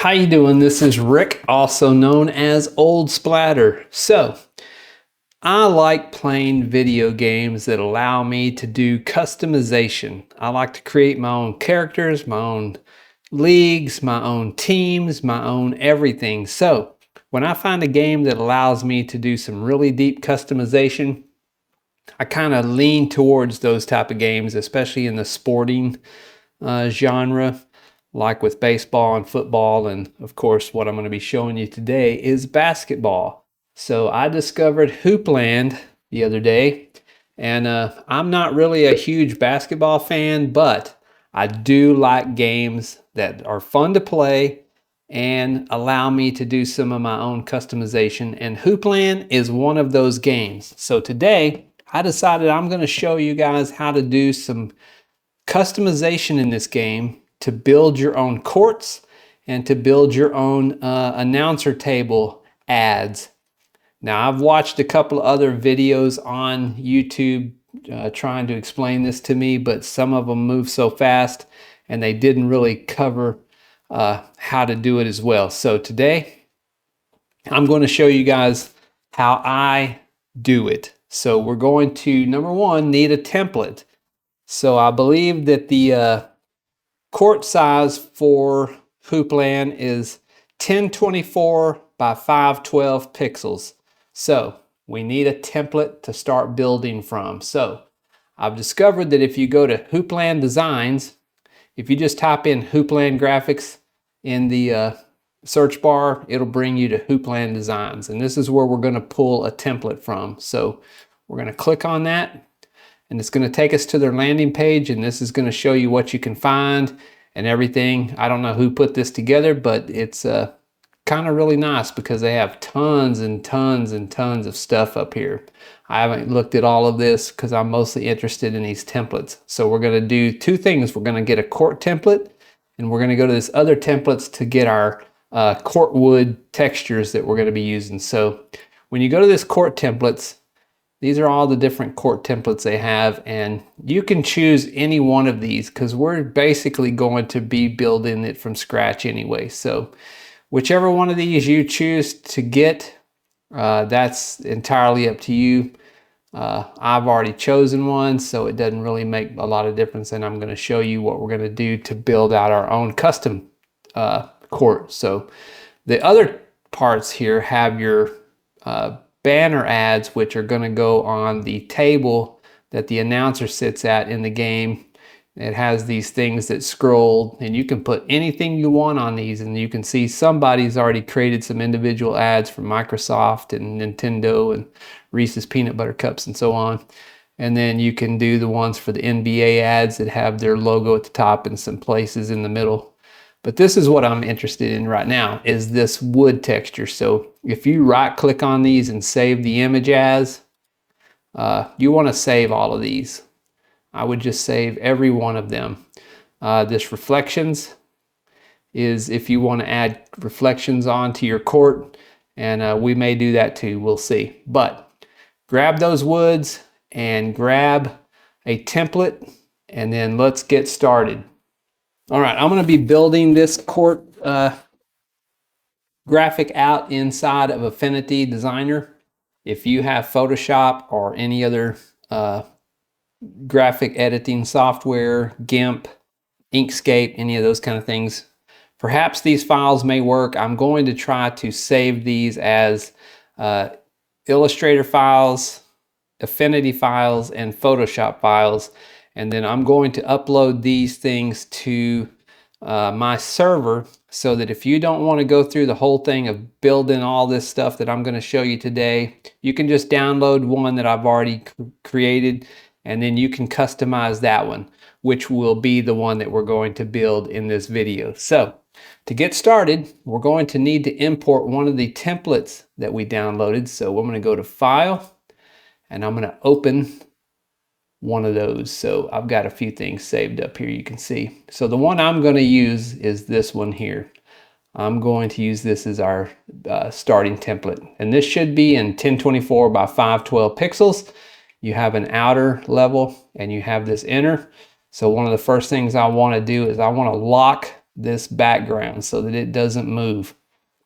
How you doing? This is Rick, also known as Old Splatter. So, I like playing video games that allow me to do customization. I like to create my own characters, my own leagues, my own teams, my own everything. So, when I find a game that allows me to do some really deep customization, I kind of lean towards those type of games, especially in the sporting genre, like with baseball and football. And of course, what I'm going to be showing you today is basketball. So I discovered Hoopland the other day, and I'm not really a huge basketball fan, but I do like games that are fun to play and allow me to do some of my own customization. And Hoopland is one of those games. So today, I decided I'm going to show you guys how to do some customization in this game to build your own courts and to build your own announcer table ads. Now, I've watched a couple of other videos on YouTube trying to explain this to me, but some of them move so fast and they didn't really cover how to do it as well. So today, I'm going to show you guys how I do it. So we're going to, number one, need a template. So I believe that the court size for Hoopland is 1024 by 512 pixels. So we need a template to start building from. So I've discovered that if you go to Hoopland Designs, if you just type in Hoopland Graphics in the search bar, it'll bring you to Hoopland Designs. And this is where we're going to pull a template from. So we're going to click on that. And it's going to take us to their landing page, and this is going to show you what you can find and everything. I don't know who put this together, but it's kind of really nice because they have tons and tons and tons of stuff up here. I haven't looked at all of this because I'm mostly interested in these templates. So we're going to do two things. We're going to get a court template, and we're going to go to this other templates to get our court wood textures that we're going to be using. So when you go to this court templates, these are all the different court templates they have, and you can choose any one of these because we're basically going to be building it from scratch anyway. So whichever one of these you choose to get, that's entirely up to you. I've already chosen one, so it doesn't really make a lot of difference, and I'm going to show you what we're going to do to build out our own custom court. So the other parts here have your banner ads, which are going to go on the table that the announcer sits at in the game. It has these things that scroll, and you can put anything you want on these, and you can see somebody's already created some individual ads for Microsoft and Nintendo and Reese's Peanut Butter Cups and so on. And then you can do the ones for the NBA ads that have their logo at the top and some places in the middle. But this is what I'm interested in right now, is this wood texture. So if you right click on these and save the image as, you want to save all of these. I would just save every one of them. This reflections is if you want to add reflections onto your court, and we may do that too, we'll see. But grab those woods and grab a template, and then let's get started. All right, I'm going to be building this court graphic out inside of Affinity Designer. If you have Photoshop or any other graphic editing software, GIMP, Inkscape, any of those kind of things, perhaps these files may work. I'm going to try to save these as Illustrator files, Affinity files, and Photoshop files. And then I'm going to upload these things to my server so that if you don't want to go through the whole thing of building all this stuff that I'm going to show you today, you can just download one that I've already created, and then you can customize that one, which will be the one that we're going to build in this video. So to get started, we're going to need to import one of the templates that we downloaded. So I'm going to go to File, and I'm going to open one of those. So I've got a few things saved up here, you can see. So the one I'm going to use is this one here. I'm going to use this as our starting template. And this should be in 1024 by 512 pixels. You have an outer level and you have this inner. So one of the first things I want to do is I want to lock this background so that it doesn't move,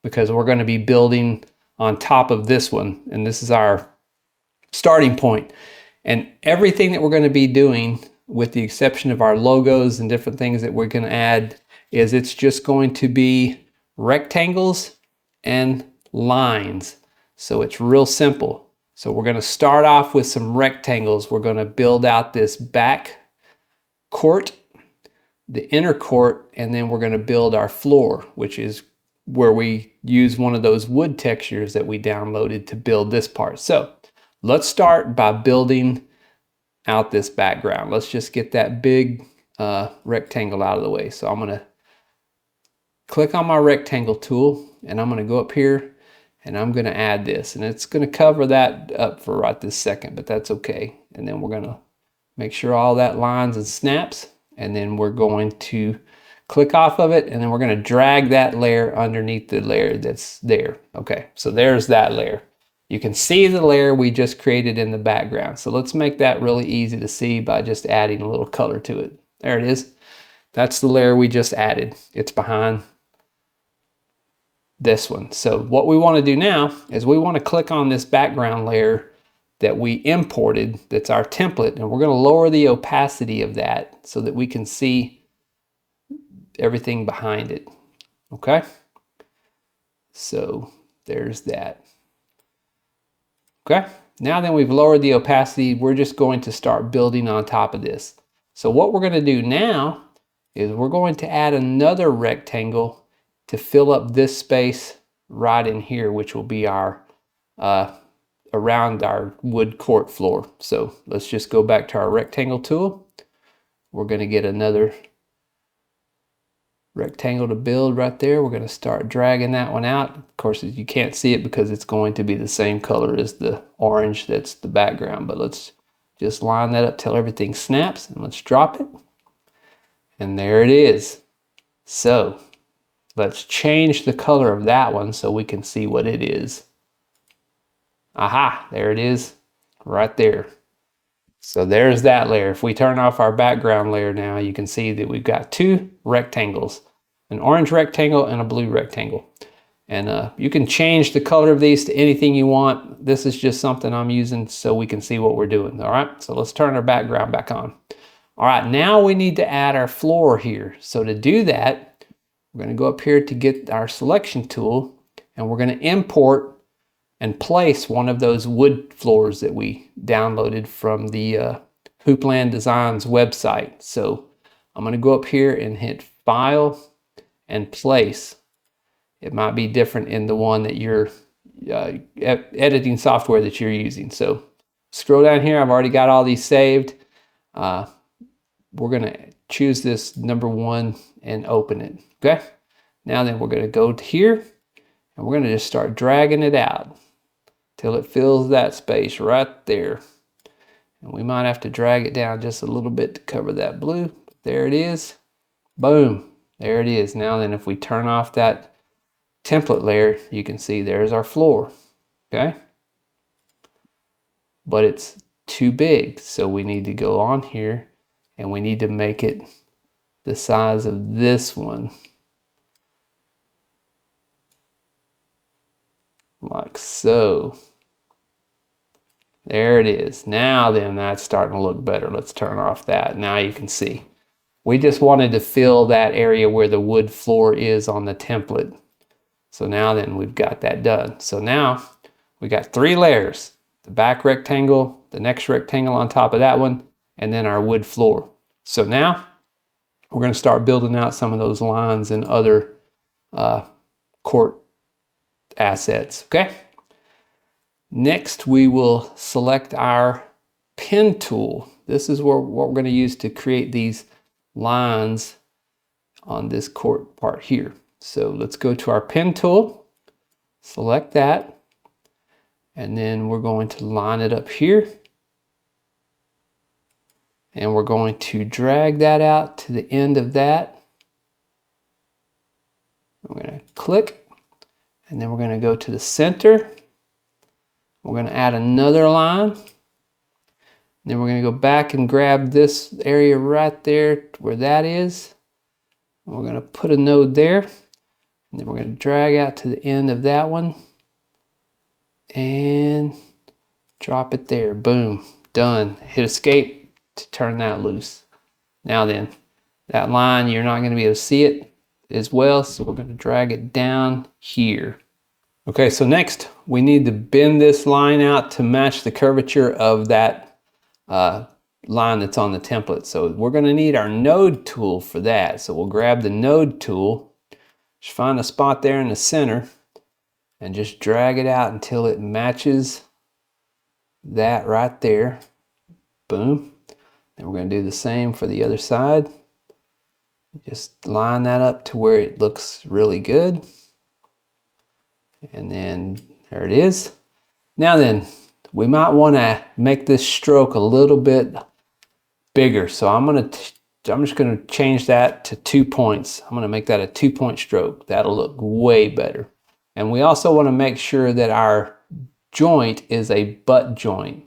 because we're going to be building on top of this one, and this is our starting point. And everything that we're going to be doing, with the exception of our logos and different things that we're going to add, is it's just going to be rectangles and lines. So it's real simple. So we're going to start off with some rectangles. We're going to build out this back court, the inner court, and then we're going to build our floor, which is where we use one of those wood textures that we downloaded to build this part. So let's start by building out this background. Let's just get that big rectangle out of the way. So I'm going to click on my rectangle tool, and I'm going to go up here and I'm going to add this, and it's going to cover that up for right this second, but that's okay. And then we're going to make sure all that lines and snaps, and then we're going to click off of it, and then we're going to drag that layer underneath the layer that's there. Okay, so there's that layer. You can see the layer we just created in the background. So let's make that really easy to see by just adding a little color to it. There it is. That's the layer we just added. It's behind this one. So what we want to do now is we want to click on this background layer that we imported, that's our template, and we're going to lower the opacity of that so that we can see everything behind it. Okay? So there's that. Okay, now then we've lowered the opacity, we're just going to start building on top of this. So what we're going to do now is we're going to add another rectangle to fill up this space right in here, which will be our around our wood court floor. So let's just go back to our rectangle tool. We're going to get another rectangle to build right there. We're going to start dragging that one out. Of course, you can't see it because it's going to be the same color as the orange that's the background, but let's just line that up till everything snaps, and let's drop it. And there it is. So let's change the color of that one so we can see what it is. Aha, there it is right there. So there's that layer. If we turn off our background layer now, you can see that we've got two rectangles, an orange rectangle and a blue rectangle. And you can change the color of these to anything you want. This is just something I'm using so we can see what we're doing. All right, so let's turn our background back on. All right, now we need to add our floor here. So to do that, we're going to go up here to get our selection tool, and we're going to import and place one of those wood floors that we downloaded from the Hoopland Designs website. So I'm going to go up here and hit File and Place. It might be different in the one that you're editing software that you're using. So scroll down here. I've already got all these saved. We're going to choose this number one and open it. Okay. Now then, we're going to go to here, and we're going to just start dragging it out till it fills that space right there. And we might have to drag it down just a little bit to cover that blue. There it is. Boom. There it is. Now then, if we turn off that template layer, you can see there's our floor. Okay. But it's too big. So we need to go on here, and we need to make it the size of this one. Like so. There it is. Now then, that's starting to look better. Let's turn off that. Now you can see. We just wanted to fill that area where the wood floor is on the template. So now then, we've got that done. So now we got three layers. The back rectangle, the next rectangle on top of that one, and then our wood floor. So now we're going to start building out some of those lines and other court assets. Okay. Next, we will select our pen tool. This is what we're going to use to create these lines on this court part here. So let's go to our pen tool, select that, and then we're going to line it up here. And we're going to drag that out to the end of that. We're going to click, and then we're going to go to the center. We're going to add another line. Then we're going to go back and grab this area right there where that is. We're going to put a node there, and then we're going to drag out to the end of that one and drop it there. Boom, done. Hit escape to turn that loose. Now then, that line, you're not going to be able to see it as well, so we're going to drag it down here. Okay, so next we need to bend this line out to match the curvature of that line that's on the template. So we're going to need our node tool for that. So we'll grab the node tool, just find a spot there in the center, and just drag it out until it matches that right there. Boom. And we're going to do the same for the other side. Just line that up to where it looks really good. And then there it is. Now then, we might want to make this stroke a little bit bigger. So I'm just going to change that to 2 points. I'm going to make that a 2-point stroke. That'll look way better. And we also want to make sure that our joint is a butt joint.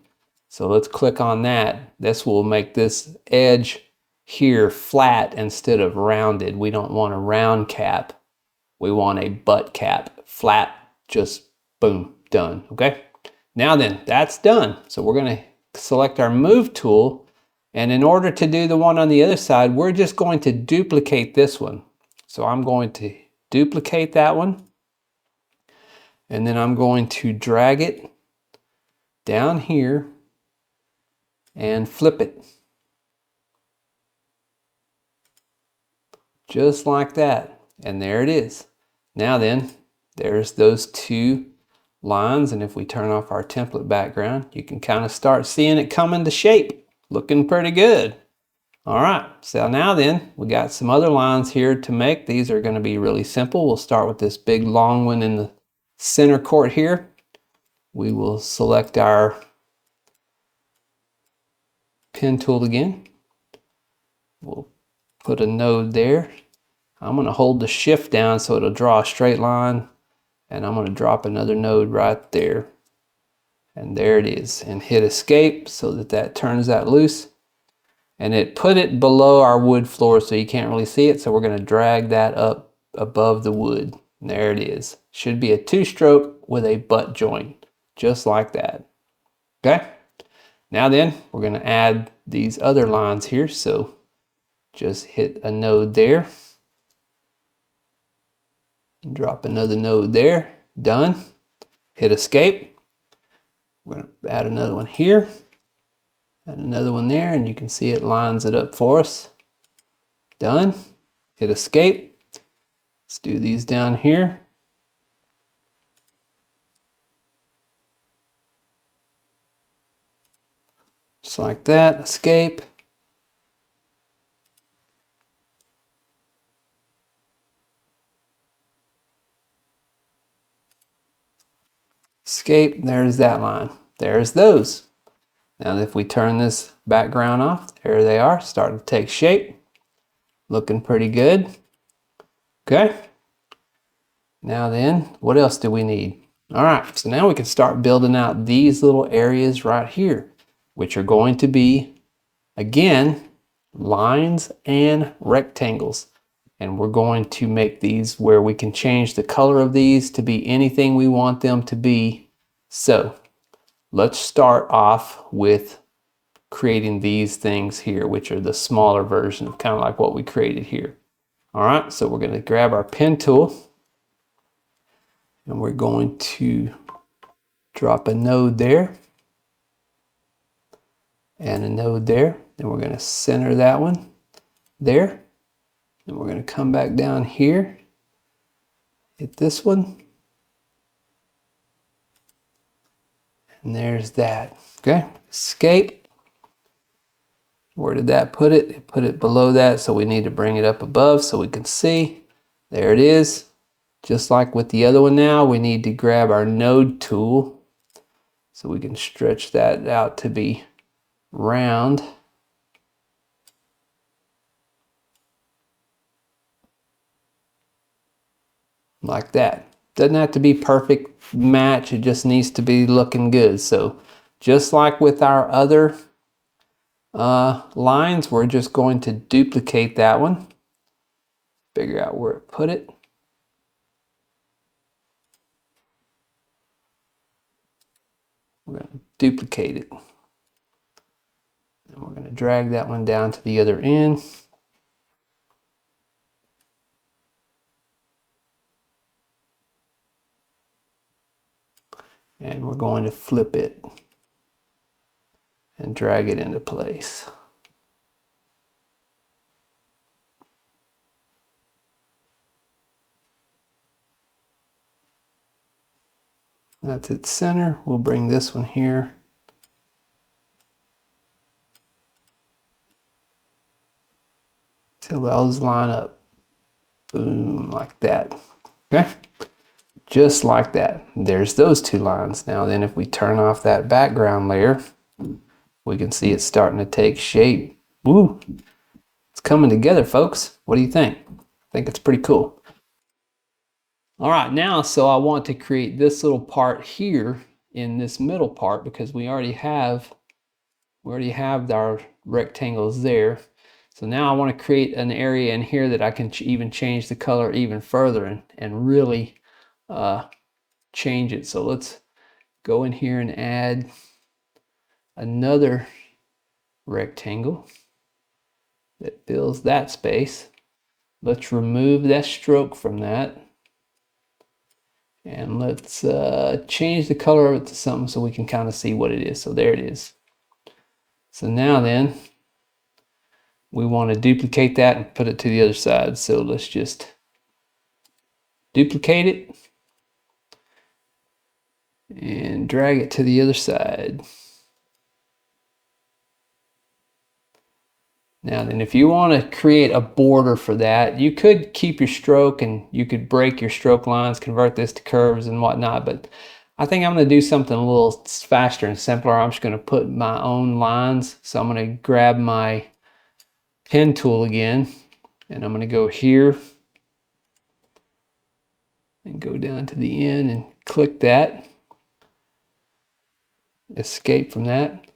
So let's click on that. This will make this edge here flat instead of rounded. We don't want a round cap. We want a butt cap. Flat, just boom, done. Okay? Now then, that's done. So we're going to select our move tool. And in order to do the one on the other side, we're just going to duplicate this one. So I'm going to duplicate that one. And then I'm going to drag it down here and flip it. Just like that. And there it is. Now then, there's those two lines. And if we turn off our template background, you can kind of start seeing it come into shape. Looking pretty good. All right, so now then, we got some other lines here to make. These are going to be really simple. We'll start with this big long one in the center court here. We will select our pen tool again. We'll put a node there. I'm going to hold the shift down so it'll draw a straight line. And I'm going to drop another node right there. And there it is. And hit escape so that that turns that loose. And it put it below our wood floor so you can't really see it. So we're going to drag that up above the wood. And there it is. Should be a 2-stroke with a butt joint. Just like that. Okay? Now then, we're going to add these other lines here. So just hit a node there. Drop another node there. Done. Hit escape. We're going to add another one here. And another one there, and you can see it lines it up for us. Done. Hit escape. Let's do these down here. Just like that. Escape. Escape. There's that line. There's those. Now if we turn this background off, there they are, starting to take shape. Looking pretty good. Okay. Now then, what else do we need? All right, so now we can start building out these little areas right here, which are going to be, again, lines and rectangles. And we're going to make these where we can change the color of these to be anything we want them to be. So let's start off with creating these things here, which are the smaller version of kind of like what we created here. All right, so we're going to grab our pen tool and we're going to drop a node there and a node there. Then we're going to center that one there. Then we're going to come back down here, hit this one. And there's that. Okay, escape. Where did that put it? It put it below that, so we need to bring it up above so we can see. There it is. Just like with the other one now, we need to grab our node tool so we can stretch that out to be round. Like that. Doesn't have to be perfect match, it just needs to be looking good. So just like with our other lines, we're just going to duplicate that one. figure out where to put it. We're going to duplicate it. And we're going to drag that one down to the other end. And we're going to flip it and drag it into place. That's its center. We'll bring this one here. Till those line up. Boom, like that. Okay? Just like that. There's those two lines. Now then, if we turn off that background layer, we can see it's starting to take shape. Woo! It's coming together, folks. What do you think? I think it's pretty cool. All right, now, so I want to create this little part here in this middle part because we already have our rectangles there. So now I want to create an area in here that I can even change the color even further and really change it. So let's go in here and add another rectangle that fills that space. Let's remove that stroke from that. And let's change the color of it to something so we can kind of see what it is. So there it is. So now then, we want to duplicate that and put it to the other side. So let's just duplicate it and drag it to the other side. Now then, if you want to create a border for that, you could keep your stroke and you could break your stroke lines, convert this to curves and whatnot, but I think I'm going to do something a little faster and simpler. I'm just going to put my own lines. So I'm going to grab my pen tool again, and I'm going to go here and go down to the end and click that. Escape from that.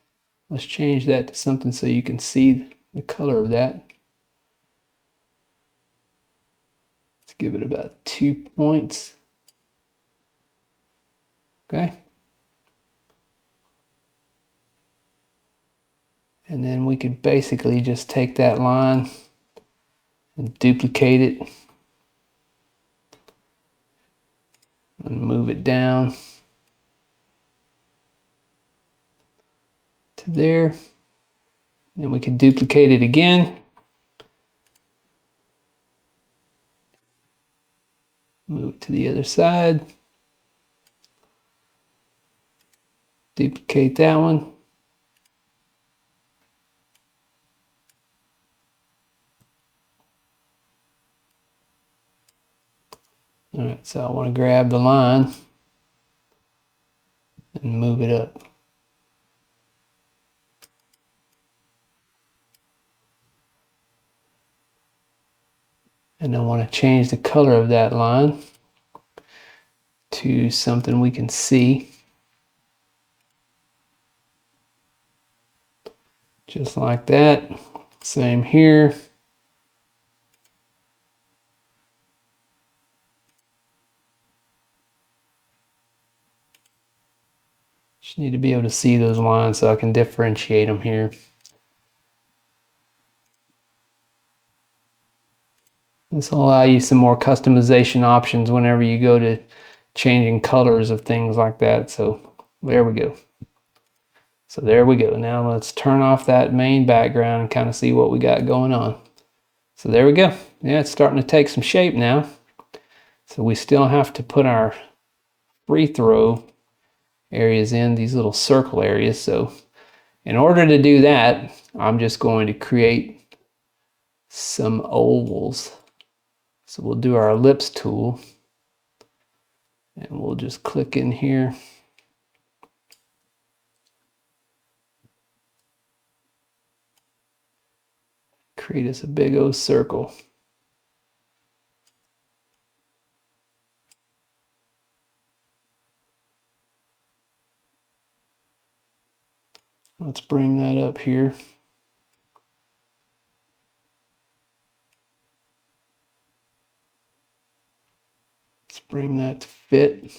Let's change that to something so you can see the color of that. Let's give it about 2 points. Okay. And then we could basically just take that line and duplicate it and move it down to there. Then we can duplicate it again. Move it to the other side. Duplicate that one. All right, so I want to grab the line and move it up. And I want to change the color of that line to something we can see. Just like that. Same here. Just need to be able to see those lines so I can differentiate them here. This will allow you some more customization options whenever you go to changing colors of things like that. So there we go. So there we go. Now let's turn off that main background and kind of see what we got going on. So there we go. Yeah, it's starting to take some shape now. So we still have to put our free throw areas in, these little circle areas. So in order to do that, I'm just going to create some ovals. So we'll do our ellipse tool and we'll just click in here. Create us a big old circle. Let's bring that up here. bring that to fit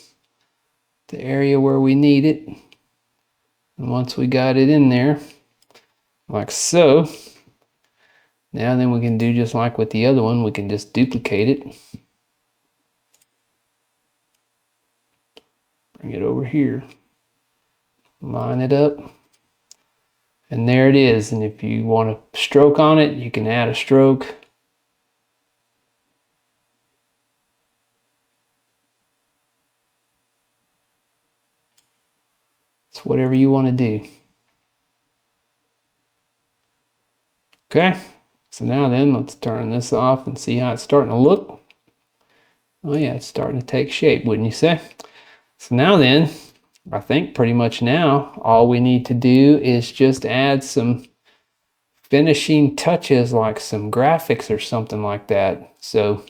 the area where we need it. And once we got it in there, like so, now then we can do just like with the other one, we can just duplicate it. Bring it over here. Line it up. And there it is. And if you want a stroke on it, you can add a stroke. It's whatever you want to do. Okay, so now then let's turn this off and see how it's starting to look. Oh yeah, it's starting to take shape, wouldn't you say? So now then, I think pretty much now all we need to do is just add some finishing touches, like some graphics or something like that. So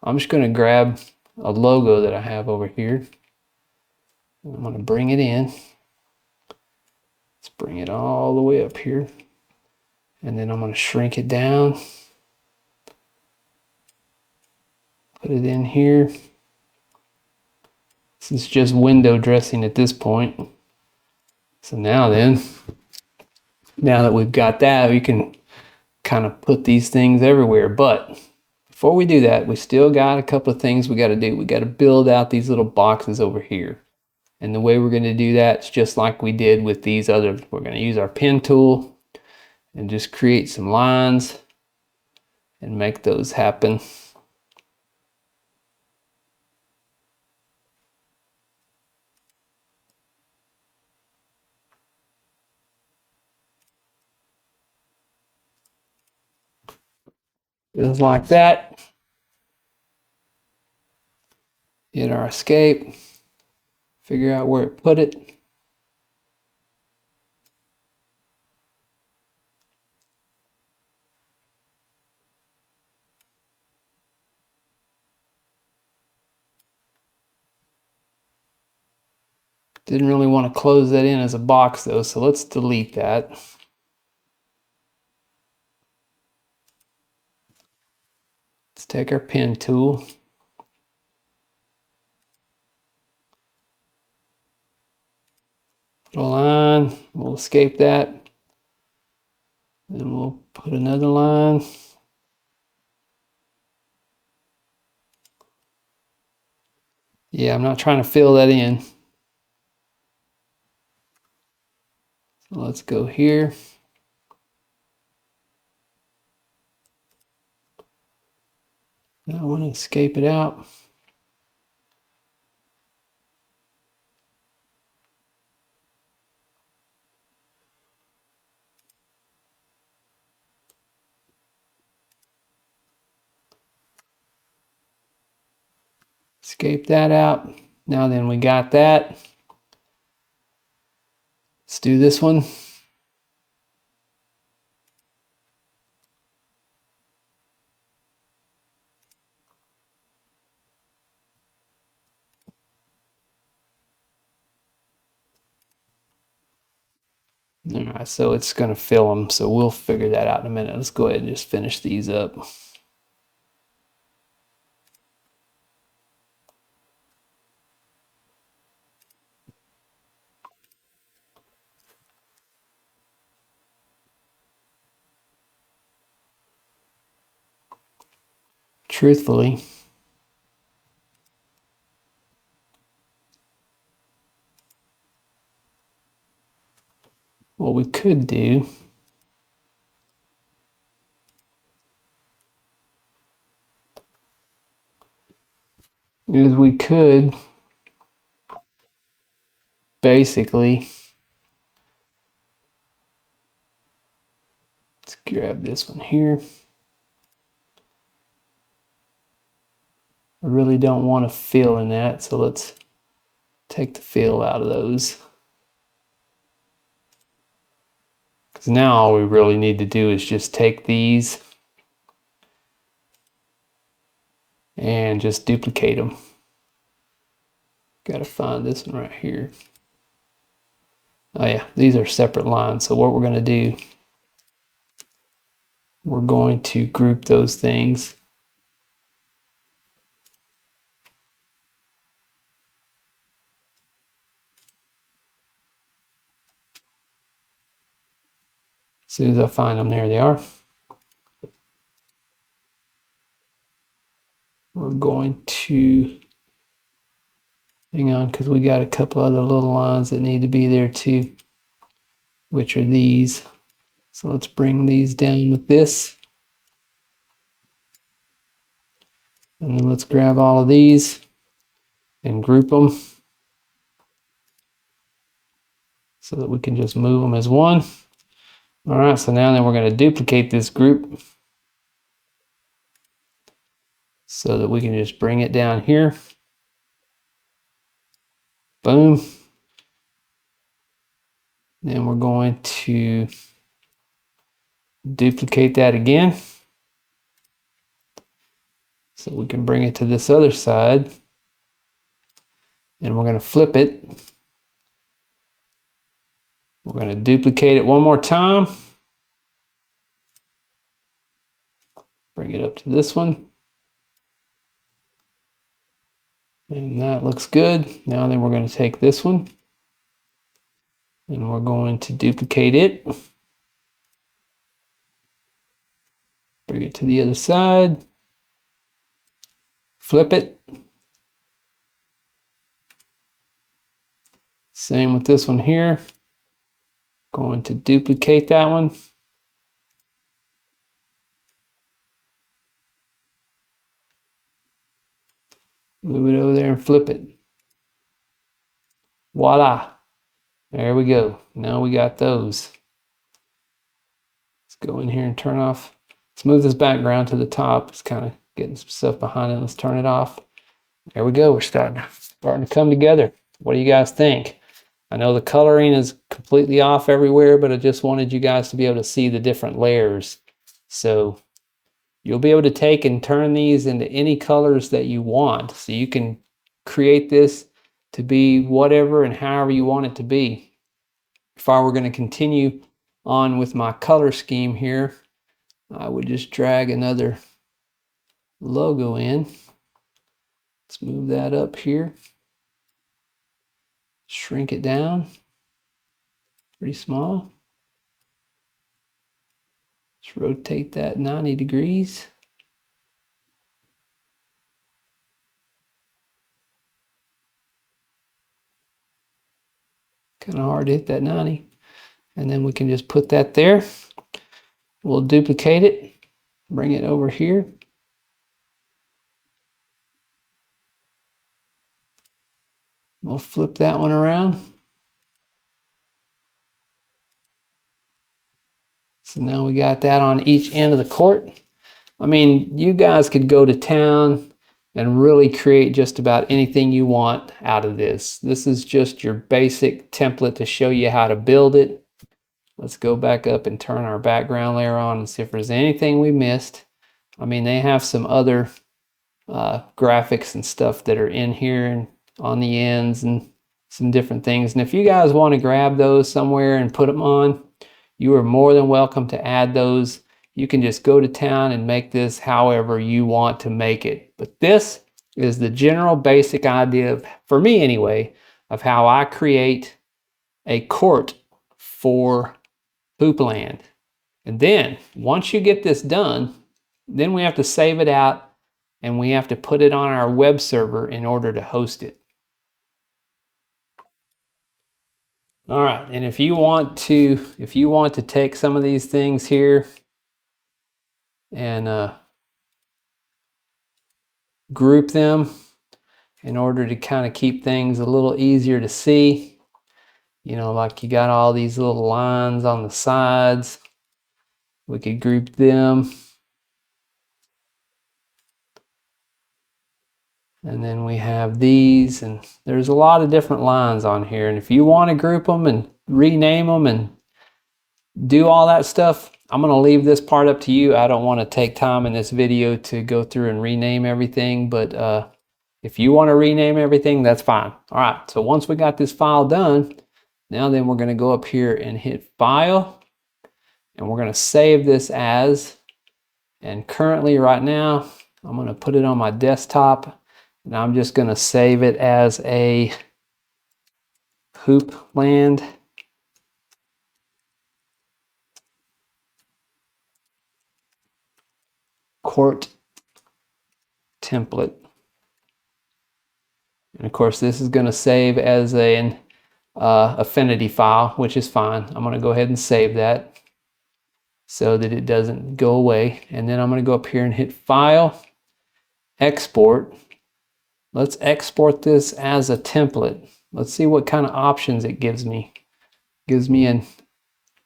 I'm just going to grab a logo that I have over here. I'm going to bring it in. Let's bring it all the way up here. And then I'm going to shrink it down. Put it in here. This is just window dressing at this point. So now then, now that we've got that, we can kind of put these things everywhere. But before we do that, we still got a couple of things we got to do. We got to build out these little boxes over here. And the way we're going to do that is just like we did with these other. We're going to use our pen tool and just create some lines and make those happen. Just like that. Hit our escape. Figure out where it put it. Didn't really want to close that in as a box though, so let's delete that. Let's take our pen tool. Put a line, we'll escape that. Then we'll put another line. Yeah, I'm not trying to fill that in. So let's go here. Now I want to escape it out. Escape that out. Now then, we got that. Let's do this one. All right, so it's going to fill them, so we'll figure that out in a minute. Let's go ahead and just finish these up. Truthfully, what we could do is we could basically, let's grab this one here. I really don't want to fill in that, so let's take the fill out of those. Because now all we really need to do is just take these and just duplicate them. Got to find this one right here. Oh yeah, these are separate lines. So what we're going to do, we're going to group those things. soon as I find them, there they are. We're going to, hang on, because we got a couple other little lines that need to be there too, which are these. So let's bring these down with this. And then let's grab all of these and group them so that we can just move them as one. All right, so now then we're going to duplicate this group so that we can just bring it down here. Boom. Then we're going to duplicate that again so we can bring it to this other side. And we're going to flip it. We're going to duplicate it one more time. Bring it up to this one. And that looks good. Now then we're going to take this one and we're going to duplicate it. Bring it to the other side. Flip it. Same with this one here. Going to duplicate that one. Move it over there and flip it. Voila. There we go. Now we got those. Let's go in here and turn off. Let's move this background to the top. It's kind of getting some stuff behind it. Let's turn it off. There we go. We're starting to come together. What do you guys think? I know the coloring is completely off everywhere, but I just wanted you guys to be able to see the different layers. So you'll be able to take and turn these into any colors that you want. So you can create this to be whatever and however you want it to be. If I were going to continue on with my color scheme here, I would just drag another logo in. Let's move that up here. Shrink it down. Pretty small. Let's rotate that 90 degrees. Kind of hard to hit that 90. And then we can just put that there. We'll duplicate it, bring it over here. We'll flip that one around. So now we got that on each end of the court. I mean, you guys could go to town and really create just about anything you want out of this. This is just your basic template to show you how to build it. Let's go back up and turn our background layer on and see if there's anything we missed. I mean, they have some other graphics and stuff that are in here and on the ends and some different things. And if you guys want to grab those somewhere and put them on, you are more than welcome to add those. You can just go to town and make this however you want to make it. But this is the general basic idea of, for me anyway, of how I create a court for Poopland. And then once you get this done, then we have to save it out and we have to put it on our web server in order to host it. All right, and if you want to take some of these things here and group them in order to kind of keep things a little easier to see, you know, like you got all these little lines on the sides, we could group them. And then we have these, and there's a lot of different lines on here. And if you want to group them and rename them and do all that stuff, I'm going to leave this part up to you. I don't want to take time in this video to go through and rename everything, but if you want to rename everything, that's fine. All right, so once we got this file done, now then we're going to go up here and hit File, and we're going to save this as, and currently right now, I'm going to put it on my desktop. And I'm just going to save it as a Poopland court template. And of course, this is going to save as an affinity file, which is fine. I'm going to go ahead and save that so that it doesn't go away. And then I'm going to go up here and hit File, Export. Let's export this as a template. Let's see what kind of options it gives me. Gives me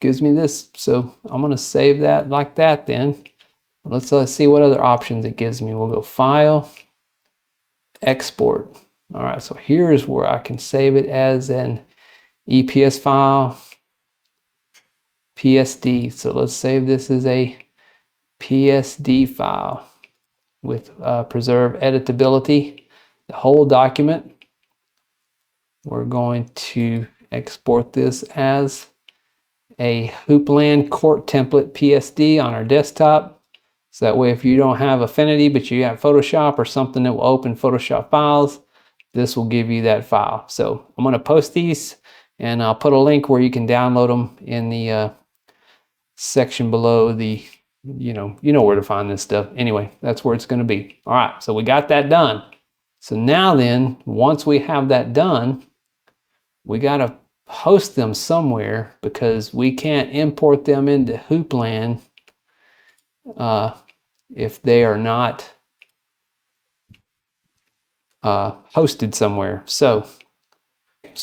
this. So I'm going to save that like that then. Let's see what other options it gives me. We'll go File, Export. All right, so here's where I can save it as an EPS file, PSD. So let's save this as a PSD file with preserve editability, the whole document. We're going to export this as a Hoopland court template PSD on our desktop. So that way, if you don't have Affinity, but you have Photoshop or something that will open Photoshop files, this will give you that file. So I'm going to post these and I'll put a link where you can download them in the section below the, you know where to find this stuff. Anyway, that's where it's going to be. All right, so we got that done. So now then, once we have that done, we got to host them somewhere because we can't import them into Hoopland if they are not hosted somewhere. So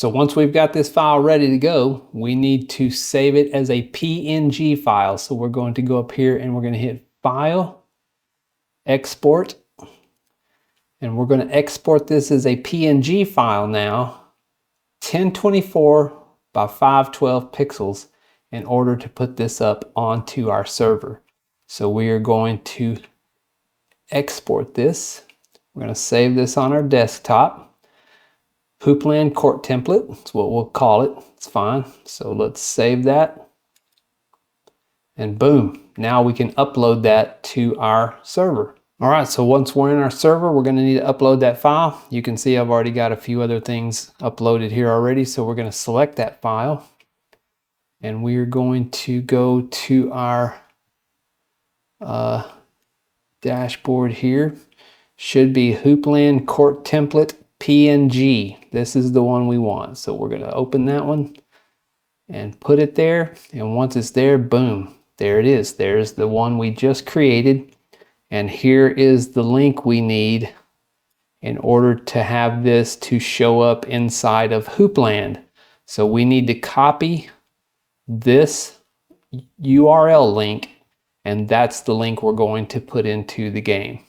once we've got this file ready to go, we need to save it as a PNG file. So we're going to go up here and we're going to hit File, Export, and we're going to export this as a PNG file now, 1024 by 512 pixels, in order to put this up onto our server. So we are going to export this. We're going to save this on our desktop. Hoopland court template, that's what we'll call it. It's fine. So let's save that. And boom, now we can upload that to our server. All right, so once we're in our server, we're going to need to upload that file. You can see I've already got a few other things uploaded here already. So we're going to select that file. And we're going to go to our dashboard here. Should be Hoopland court template PNG. This is the one we want. So we're going to open that one and put it there. And once it's there, boom, there it is. There's the one we just created. And here is the link we need in order to have this to show up inside of Hoopland. So we need to copy this URL link, and that's the link we're going to put into the game.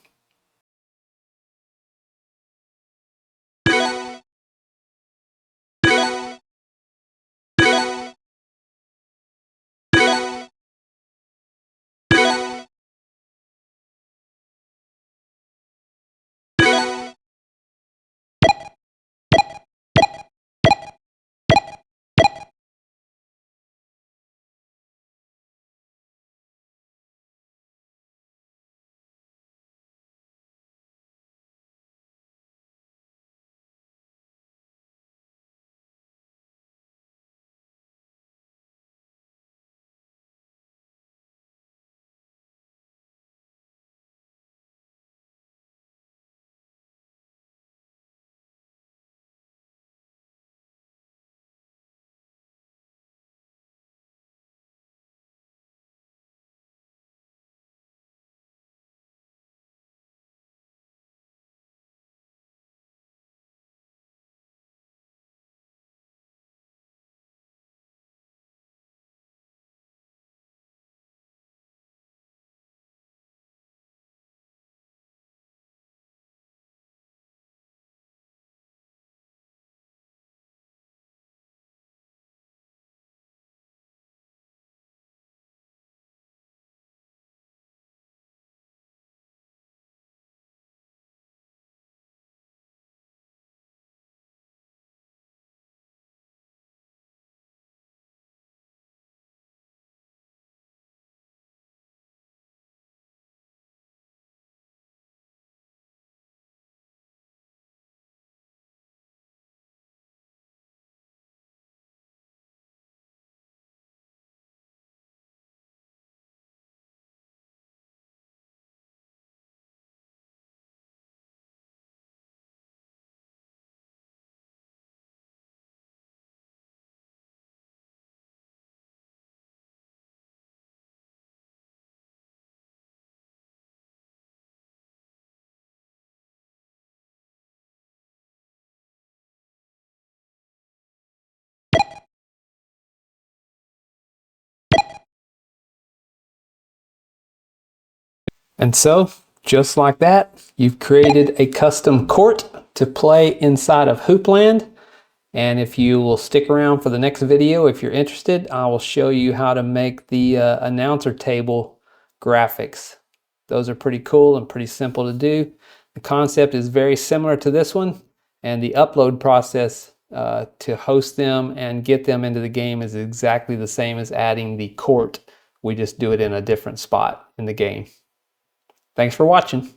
And so, just like that, you've created a custom court to play inside of Hoopland. And if you will stick around for the next video, if you're interested, I will show you how to make the announcer table graphics. Those are pretty cool and pretty simple to do. The concept is very similar to this one, and the upload process to host them and get them into the game is exactly the same as adding the court. We just do it in a different spot in the game. Thanks for watching.